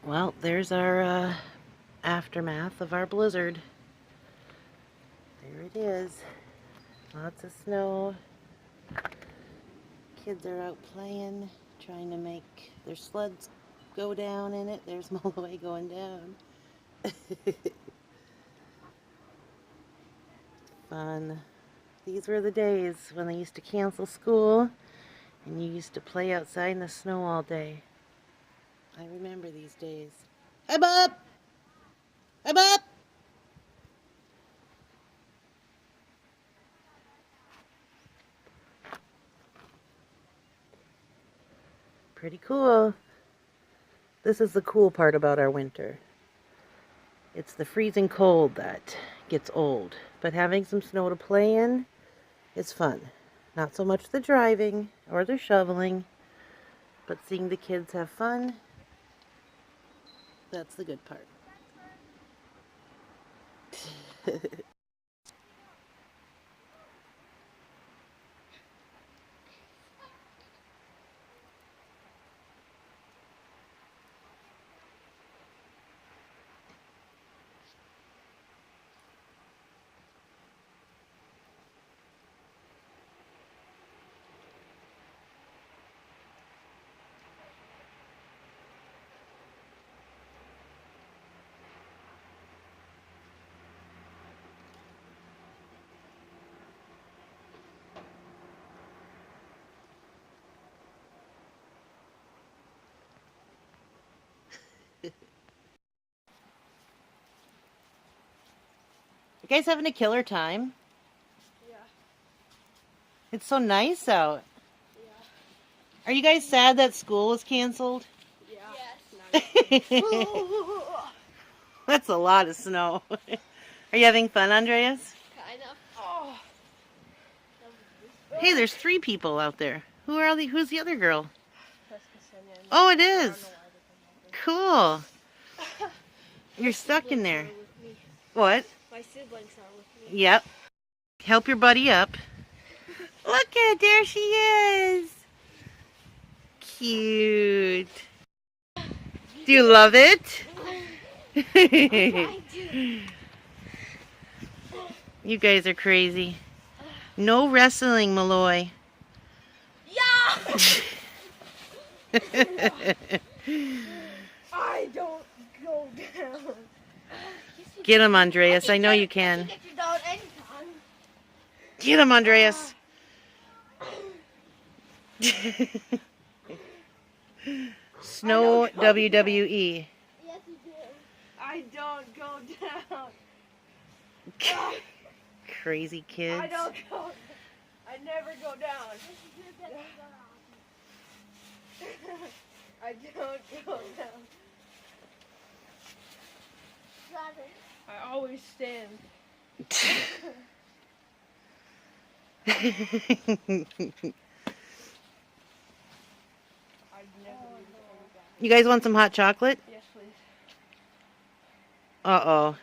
Well, there's our aftermath of our blizzard. There it is. Lots of snow. Kids are out playing, trying to make their sleds go down in it. There's Malloy going down. Fun. These were the days when they used to cancel school and you used to play outside in the snow all day. I remember these days. Hi, Bob! Hi, Bob! Pretty cool. This is the cool part about our winter. It's the freezing cold that gets old, but having some snow to play in is fun. Not so much the driving or the shoveling, but seeing the kids have fun, that's the good part. You guys having a killer time? Yeah. It's so nice out. Yeah. Are you guys sad that school was canceled? Yeah. Yes. That's a lot of snow. Are you having fun, Andreas? Kind of. Oh. Hey, there's 3 people out there. Who's the other girl? Oh, it is. Cool. You're stuck in there. What? My siblings are with me. Yep. Help your buddy up. Look at, there she is. Cute. Do you love it? I do. You guys are crazy. No wrestling, Malloy. Yeah. I don't go down. Get him, Andreas. I know you can. Get you down anytime. Get him, Andreas. Snow WWE. Yes, you do. I don't go down. Crazy kids. I don't go. I never go down. I don't go down. I always stand. You guys want some hot chocolate? Yes, please. Uh-oh.